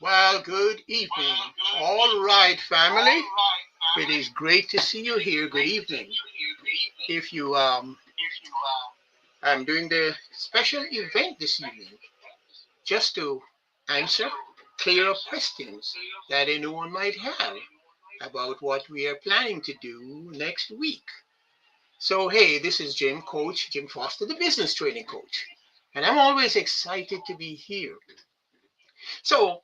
Well, good evening. All right, family. It is great to see you here. Good evening. If you I'm doing the special event this evening just to answer clear up questions that anyone might have about what we are planning to do next week. So, hey, this is Jim, Coach Jim Foster, the business training coach, and I'm always excited to be here. So,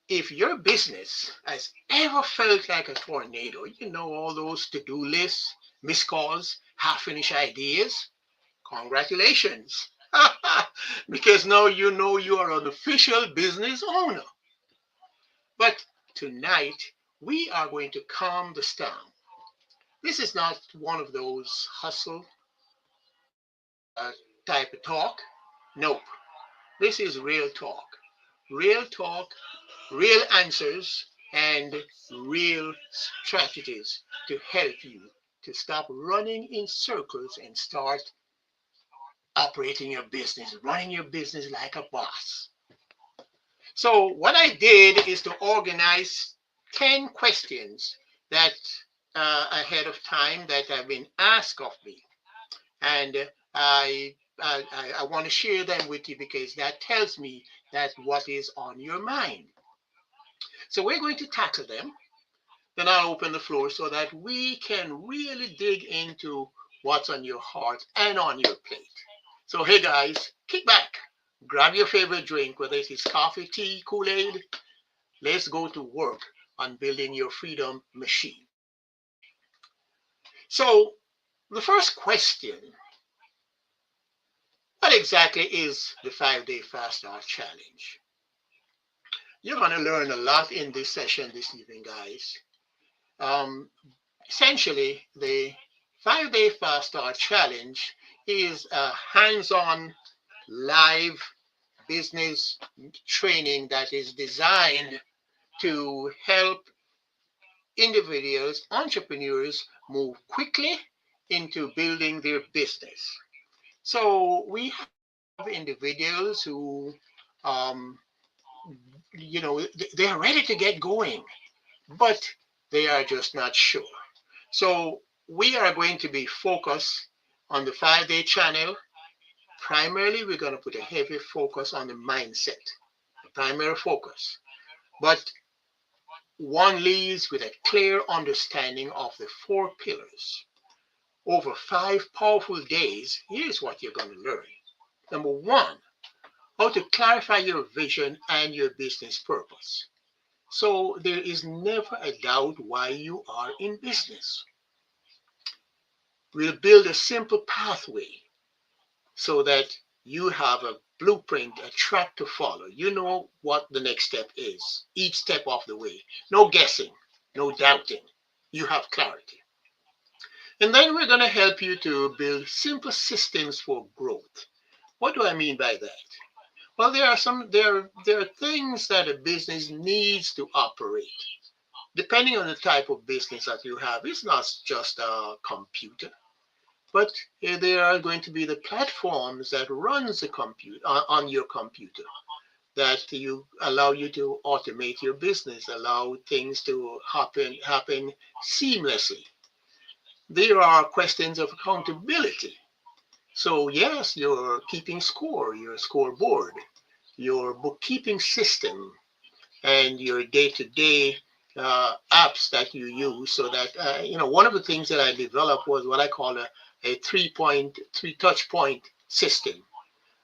if your business has ever felt like a tornado, all those to do lists, missed calls, half finished ideas, congratulations. Because now you know you are an official business owner. But tonight, we are going to calm the storm. This is not one of those hustle uh, type of talk. Nope. This is real talk. Real talk, real answers, and real strategies to help you to stop running in circles and start operating your business, running your business like a boss. So, what I did is to organize 10 questions that ahead of time that have been asked of me. And I want to share them with you because that tells me that what is on your mind. So we're going to tackle them. Then I'll open the floor so that we can really dig into what's on your heart and on your plate. So, hey guys, kick back, grab your favorite drink, whether it is coffee, tea, Kool Aid. Let's go to work on building your freedom machine. So, the first question: what exactly is the 5 Day Fast Start Challenge? You're going to learn a lot in this session this evening, guys. Um, Essentially, the 5 Day Fast Start Challenge is a hands on live business training that is designed to help individuals, entrepreneurs move quickly into building their business. So we have individuals who, um, they are ready to get going, but they are just not sure. So we are going to be focused on the 5 Day channel. Primarily, we're going to put a heavy focus on the mindset, the primary focus. But one leads with a clear understanding of the 4 pillars. Over 5 powerful days, here's what you're going to learn. Number one, how to clarify your vision and your business purpose. So there is never a doubt why you are in business. We'll build a simple pathway so that you have a blueprint, a track to follow. You know what the next step is, each step of the way. No guessing, no doubting. You have clarity. And then we're going to help you to build simple systems for growth. What do I mean by that? Well, there are things that a business needs to operate. Depending on the type of business that you have, it's not just a computer, but there are going to be the platforms that runs the compute on your computer that you allow you to automate your business, allow things to happen seamlessly. There are questions of accountability. So yes, you're keeping score, your scoreboard, your bookkeeping system, and your day-to-day apps that you use. So that one of the things that I developed was what I call a three touch point system.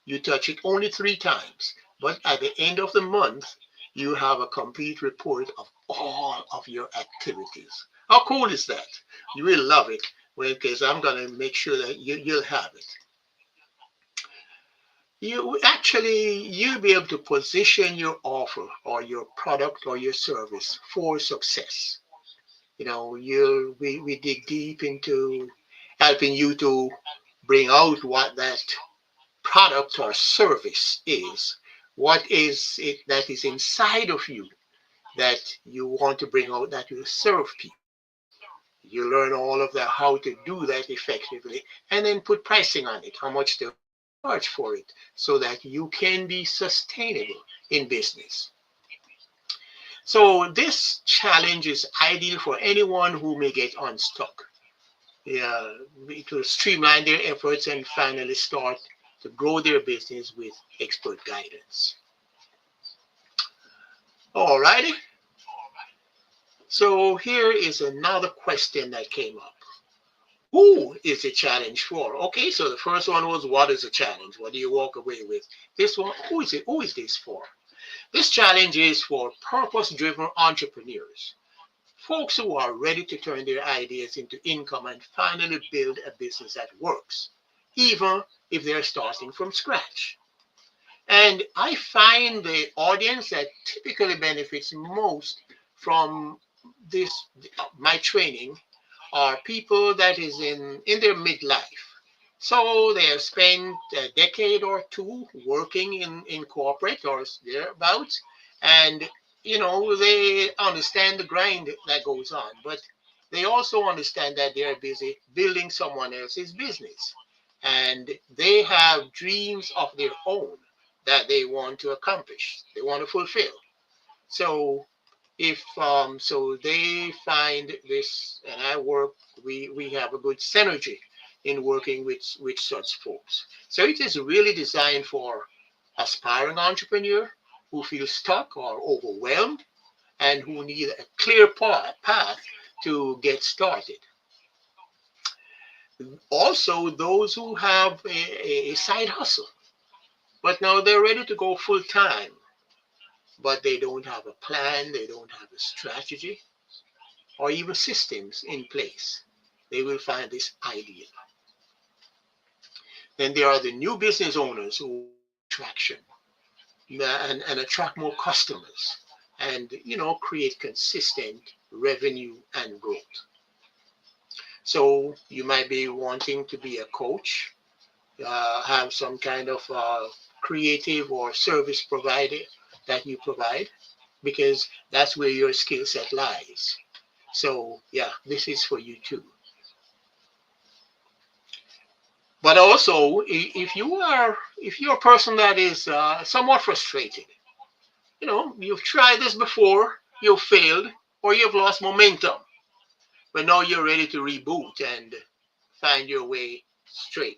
You touch it only 3 times, but at the end of the month, you have a complete report of all of your activities. How cool is that? You will love it, because I'm going to make sure that you'll have it. You'll be able to position your offer or your product or your service for success. We dig deep into helping you to bring out what that product or service is. What is it that is inside of you that you want to bring out, that will serve people? You learn all of that, how to do that effectively, and then put pricing on it. How much to charge for it so that you can be sustainable in business. So this challenge is ideal for anyone who may get unstuck. Yeah, it will streamline their efforts and finally start to grow their business with expert guidance. Alrighty, so here is another question that came up. Who is the challenge for? Okay, so the first one was what is a challenge? What do you walk away with? This one, who is it? Who is this for? This challenge is for purpose-driven entrepreneurs, folks who are ready to turn their ideas into income and finally build a business that works, even if they're starting from scratch. And I find the audience that typically benefits most from this, my training, are people that is in their midlife. So they have spent a decade or two working in corporate or thereabouts, and they understand the grind that goes on, but they also understand that they're busy building someone else's business, and they have dreams of their own that they want to accomplish, they want to fulfill. So if so they find this, and I work, we have a good synergy in working with such folks. So it is really designed for aspiring entrepreneur who feel stuck or overwhelmed and who need a clear path to get started. Also those who have a side hustle, but now they're ready to go full time, but they don't have a plan, they don't have a strategy or even systems in place. They will find this ideal. Then there are the new business owners who traction and attract more customers and create consistent revenue and growth. So you might be wanting to be a coach, have some kind of creative or service provider that you provide, because that's where your skill set lies. So yeah, this is for you too. But also, if you're a person that is somewhat frustrated, you've tried this before, you've failed, or you've lost momentum, but now you're ready to reboot and find your way straight,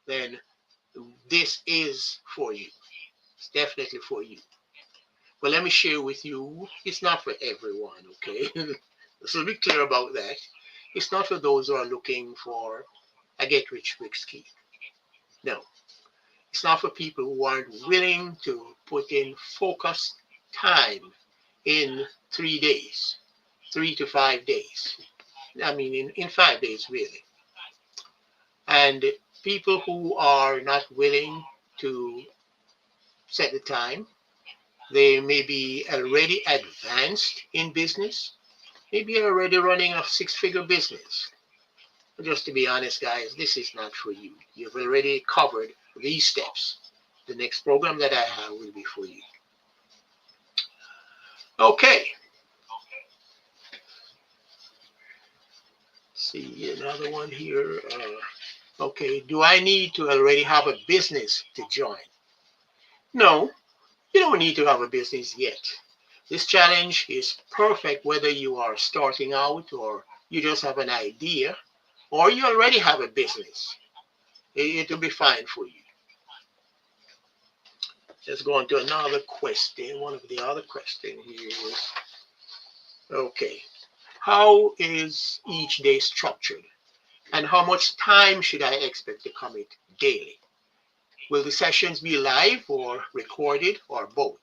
then this is for you. It's definitely for you. But let me share with you, it's not for everyone, okay? So be clear about that. It's not for those who are looking for a get rich quick scheme. No, it's not for people who aren't willing to put in focused time in 3 days, 3 to 5 days. I mean, in 5 days, really. And people who are not willing to set the time, they may be already advanced in business, maybe already running a six-figure business. Just to be honest, guys, this is not for you. You've already covered these steps. The next program that I have will be for you. Okay. See another one here. Okay, do I need to already have a business to join? No, you don't need to have a business yet. This challenge is perfect whether you are starting out or you just have an idea or you already have a business. It will be fine for you. Let's go on to another question. One of the other questions here is, okay, how is each day structured? And how much time should I expect to commit daily? Will the sessions be live or recorded or both?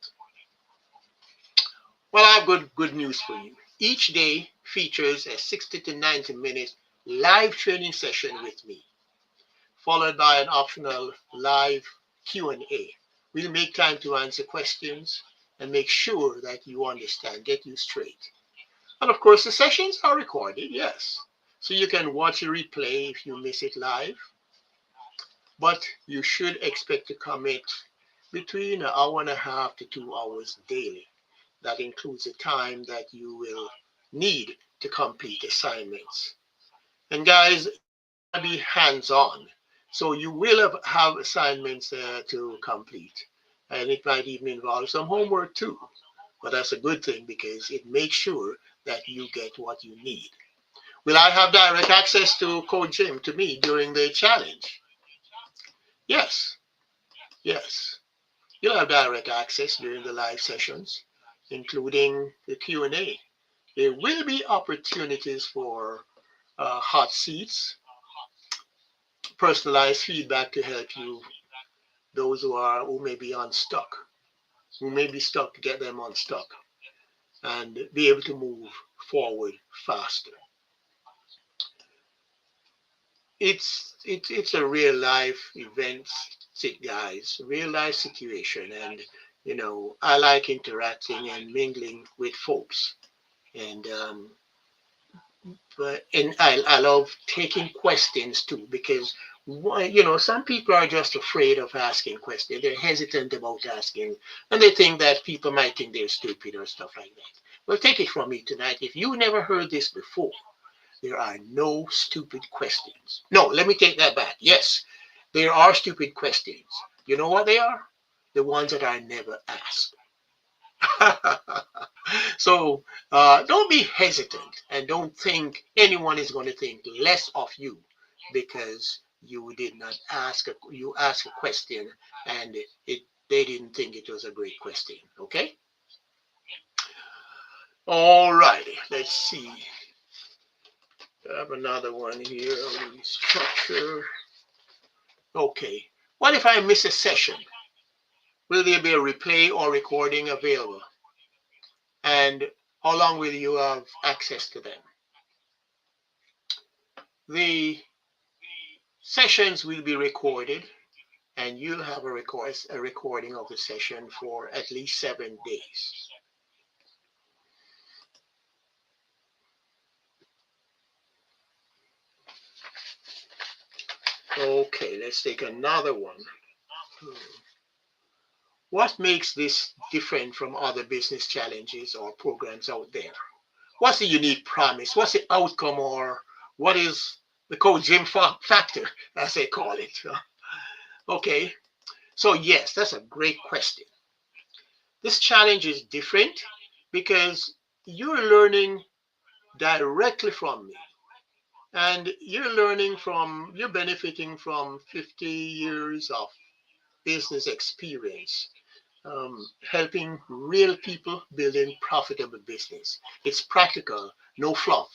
Well, I have good news for you. Each day features a 60 to 90-minute live training session with me, followed by an optional live Q&A. We'll make time to answer questions and make sure that you understand, get you straight. And of course, the sessions are recorded, yes. So you can watch a replay if you miss it live. But you should expect to commit between an hour and a half to 2 hours daily. That includes the time that you will need to complete assignments. And guys, be hands-on. So you will have assignments to complete, and it might even involve some homework too. But that's a good thing because it makes sure that you get what you need. Will I have direct access to Code Jim to me during the challenge? Yes, yes. You'll have direct access during the live sessions, including the Q&A. There will be opportunities for hot seats, personalized feedback to help you, those who may be unstuck, who may be stuck, to get them unstuck and be able to move forward faster. It's a real life event, guys, real life situation, and I like interacting and mingling with folks, and I love taking questions too because some people are just afraid of asking questions. They're hesitant about asking, and they think that people might think they're stupid or stuff like that. Well, take it from me tonight. If you never heard this before, there are no stupid questions. No, let me take that back. Yes, there are stupid questions. You know what they are? The ones that are never asked. So don't be hesitant and don't think anyone is going to think less of you because you did not ask you ask a question and they didn't think it was a great question. Okay. All righty. Let's see. I have another one here. Structure. Okay. What if I miss a session? Will there be a replay or recording available? And how long will you have access to them? The sessions will be recorded, and you'll have a recording of the session for at least 7 days. Okay, let's take another one. What makes this different from other business challenges or programs out there? What's the unique promise? What's the outcome, or what is the Code Jim factor, as they call it? Okay, so yes, that's a great question. This challenge is different because you're learning directly from me, and you're benefiting from 50 years of business experience, helping real people building profitable business. It's practical, no fluff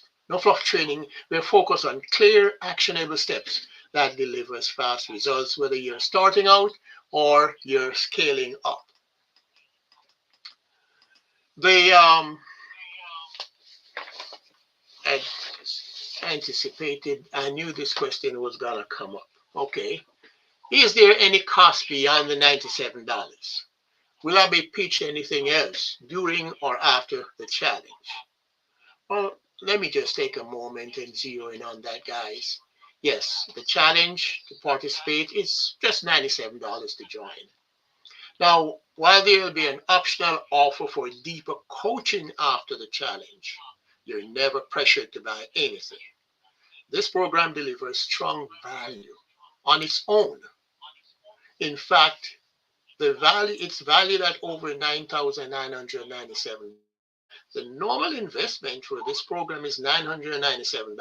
training. We're focused on clear, actionable steps that delivers fast results, whether you're starting out or you're scaling up. The anticipated, I knew this question was gonna come up. Okay. Is there any cost beyond the $97? Will I be pitched anything else during or after the challenge? Well, let me just take a moment and zero in on that, guys. Yes, the challenge to participate is just $97 to join. Now, while there will be an optional offer for deeper coaching after the challenge, you're never pressured to buy anything. This program delivers strong value on its own. In fact, it's valued at over $9,997. The normal investment for this program is $997.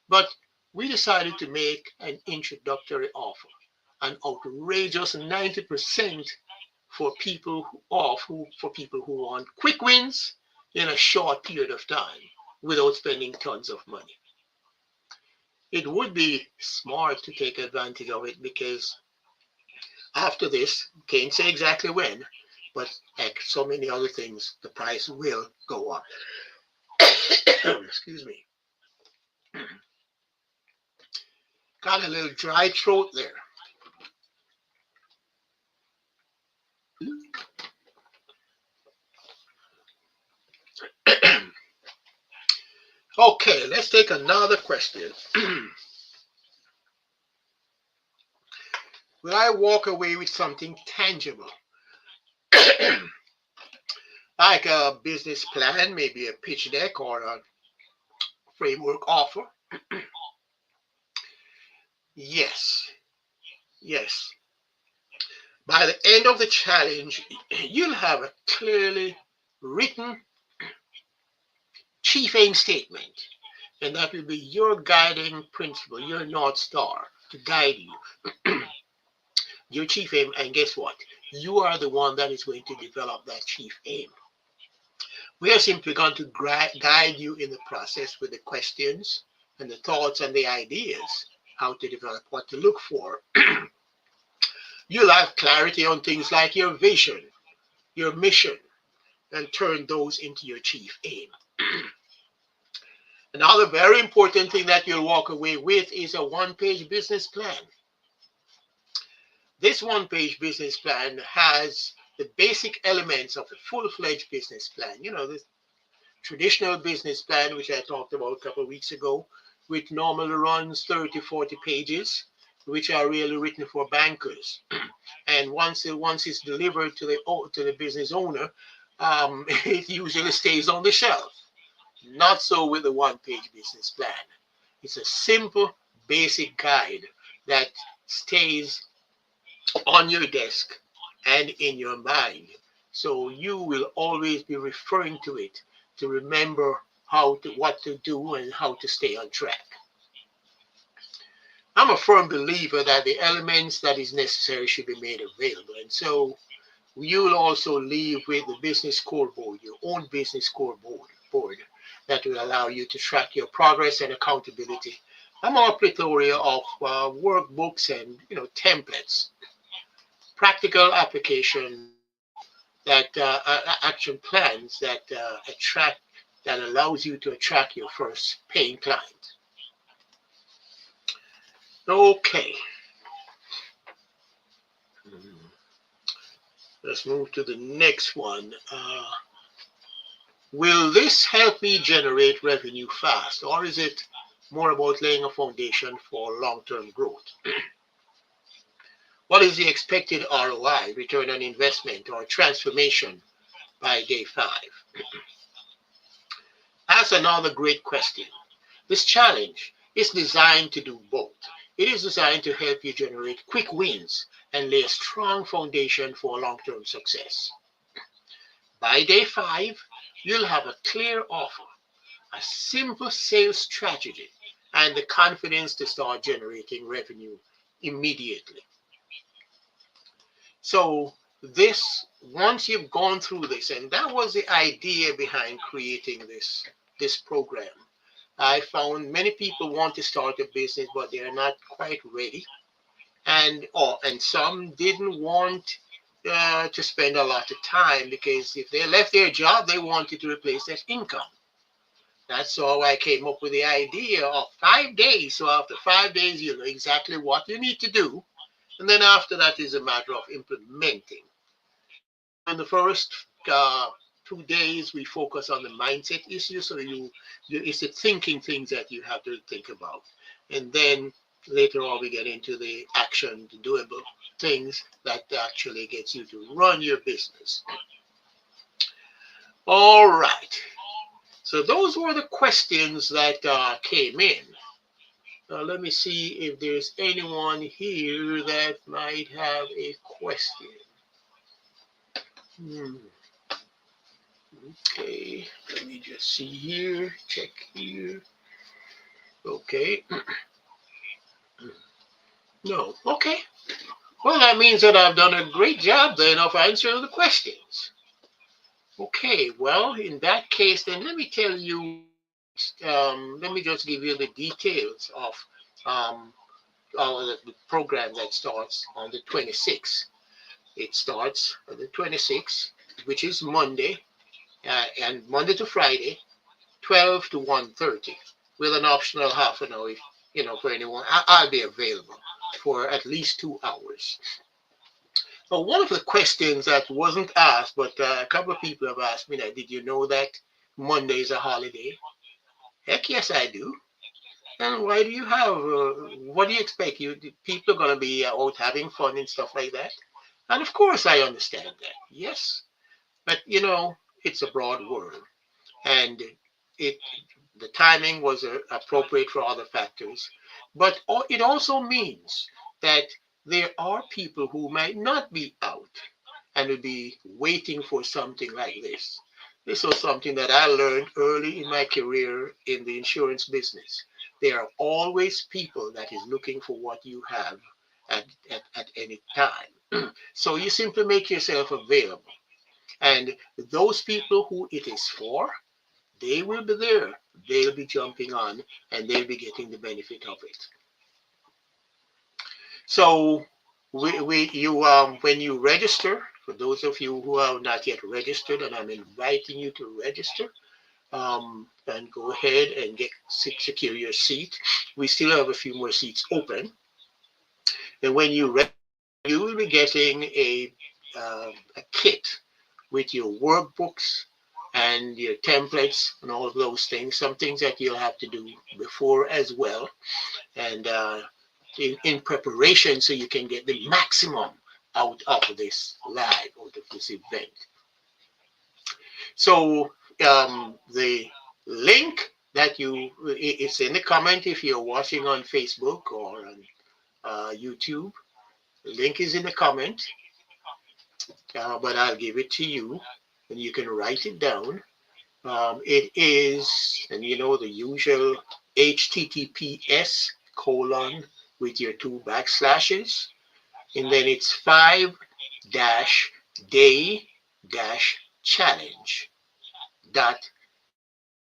But we decided to make an introductory offer, an outrageous 90% for people who want quick wins in a short period of time without spending tons of money. It would be smart to take advantage of it because after this, can't say exactly when, but like so many other things, the price will go up. Excuse me. Got a little dry throat there. Okay, let's take another question. Will I walk away with something tangible? Like a business plan, maybe a pitch deck or a framework offer? Yes, yes. By the end of the challenge, you'll have a clearly written chief aim statement, and that will be your guiding principle, your North Star to guide you, your chief aim. And guess what? You are the one that is going to develop that chief aim. We are simply going to guide you in the process with the questions and the thoughts and the ideas, how to develop, what to look for. You'll have clarity on things like your vision, your mission, and turn those into your chief aim. Another very important thing that you'll walk away with is a one-page business plan. This one-page business plan has the basic elements of a full-fledged business plan. You know, the traditional business plan, which I talked about a couple of weeks ago, which normally runs 30, 40 pages, which are really written for bankers. And once it's delivered to the business owner, it usually stays on the shelf. Not so with the one-page business plan. It's a simple, basic guide that stays on your desk and in your mind. So you will always be referring to it to remember what to do and how to stay on track. I'm a firm believer that the elements that is necessary should be made available. And so you'll also leave with the business scoreboard, your own business scoreboard that will allow you to track your progress and accountability. I'm a plethora of workbooks and templates, practical application that action plans that attract that allows you to attract your first paying client. Okay, let's move to the next one. Will this help me generate revenue fast, or is it more about laying a foundation for long-term growth? What is the expected ROI, return on investment, or transformation by day 5? That's another great question. This challenge is designed to do both. It is designed to help you generate quick wins and lay a strong foundation for long-term success. By day 5, you'll have a clear offer, a simple sales strategy, and the confidence to start generating revenue immediately. So once you've gone through this, and that was the idea behind creating this program. I found many people want to start a business, but they're not quite ready, and some didn't want to spend a lot of time because if they left their job, they wanted to replace that income. That's how I came up with the idea of 5 days. So after 5 days, you know exactly what you need to do, and then after that is a matter of implementing. In the first 2 days, we focus on the mindset issue. So it's the thinking things that you have to think about, and then later on we get into the action, the doable things that actually gets you to run your business. All right. So those were the questions that came in. Let me see if there's anyone here that might have a question. Okay, let me just see here, check here. Okay. No, okay. Well, that means that I've done a great job then of answering the questions. Okay, well, in that case, then let me tell you, let me just give you the details of the program that starts on the 26th. It starts on the 26th, which is Monday, and Monday to Friday, 12 to 1:30, with an optional half an hour, for anyone. I'll be available for at least 2 hours. Well, one of the questions that wasn't asked, but a couple of people have asked me that, did you know that Monday is a holiday? Heck yes, I do. And why do you have, what do you expect? People are going to be out having fun and stuff like that. And of course, I understand that. Yes. But, it's a broad world. And it the timing was appropriate for other factors. But it also means that there are people who might not be out and will be waiting for something like this. This was something that I learned early in my career in the insurance business. There are always people that is looking for what you have at any time. So you simply make yourself available. And those people who it is for, they will be there. They'll be jumping on and they'll be getting the benefit of it. So you when you register, for those of you who have not yet registered, and I'm inviting you to register, and go ahead and secure your seat. We still have a few more seats open. And when you register, you will be getting a kit with your workbooks and your templates and all of those things. Some things that you'll have to do before as well, and in preparation so you can get the maximum out of this live, out of this event. So the link that it's in the comment if you're watching on Facebook or on YouTube. The link is in the comment, but I'll give it to you and you can write it down. It is, and you know, the usual HTTPS colon with your two backslashes, and then it's 5-day-challenge dot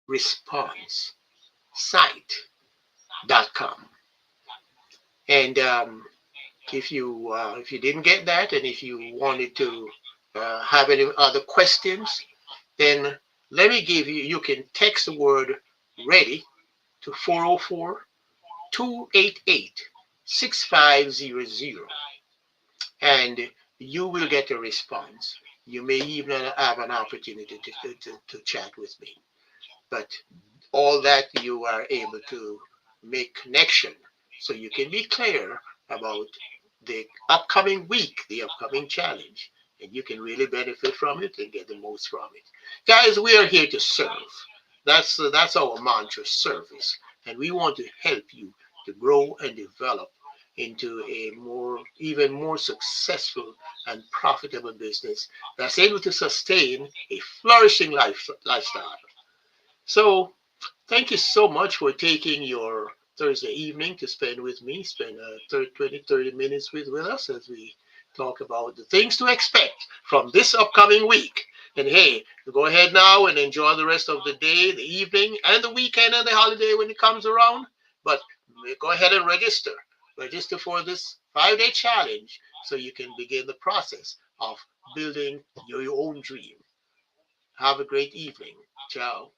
response site.com. And if you didn't get that, and if you wanted to have any other questions, then let me give you. You can text the word "ready" to 404-288-6500, and you will get a response. You may even have an opportunity to chat with me. But all that you are able to make connection so you can be clear about the upcoming week, the upcoming challenge, and you can really benefit from it and get the most from it. Guys, we are here to serve. That's our mantra, service, and we want to help you to grow and develop into a even more successful and profitable business that's able to sustain a flourishing lifestyle. So thank you so much for taking your Thursday evening to spend with me, spend 30 minutes with us as we talk about the things to expect from this upcoming week. And hey, go ahead now and enjoy the rest of the day, the evening, and the weekend and the holiday when it comes around. But go ahead and register. Register for this 5-day challenge so you can begin the process of building your own dream. Have a great evening. Ciao.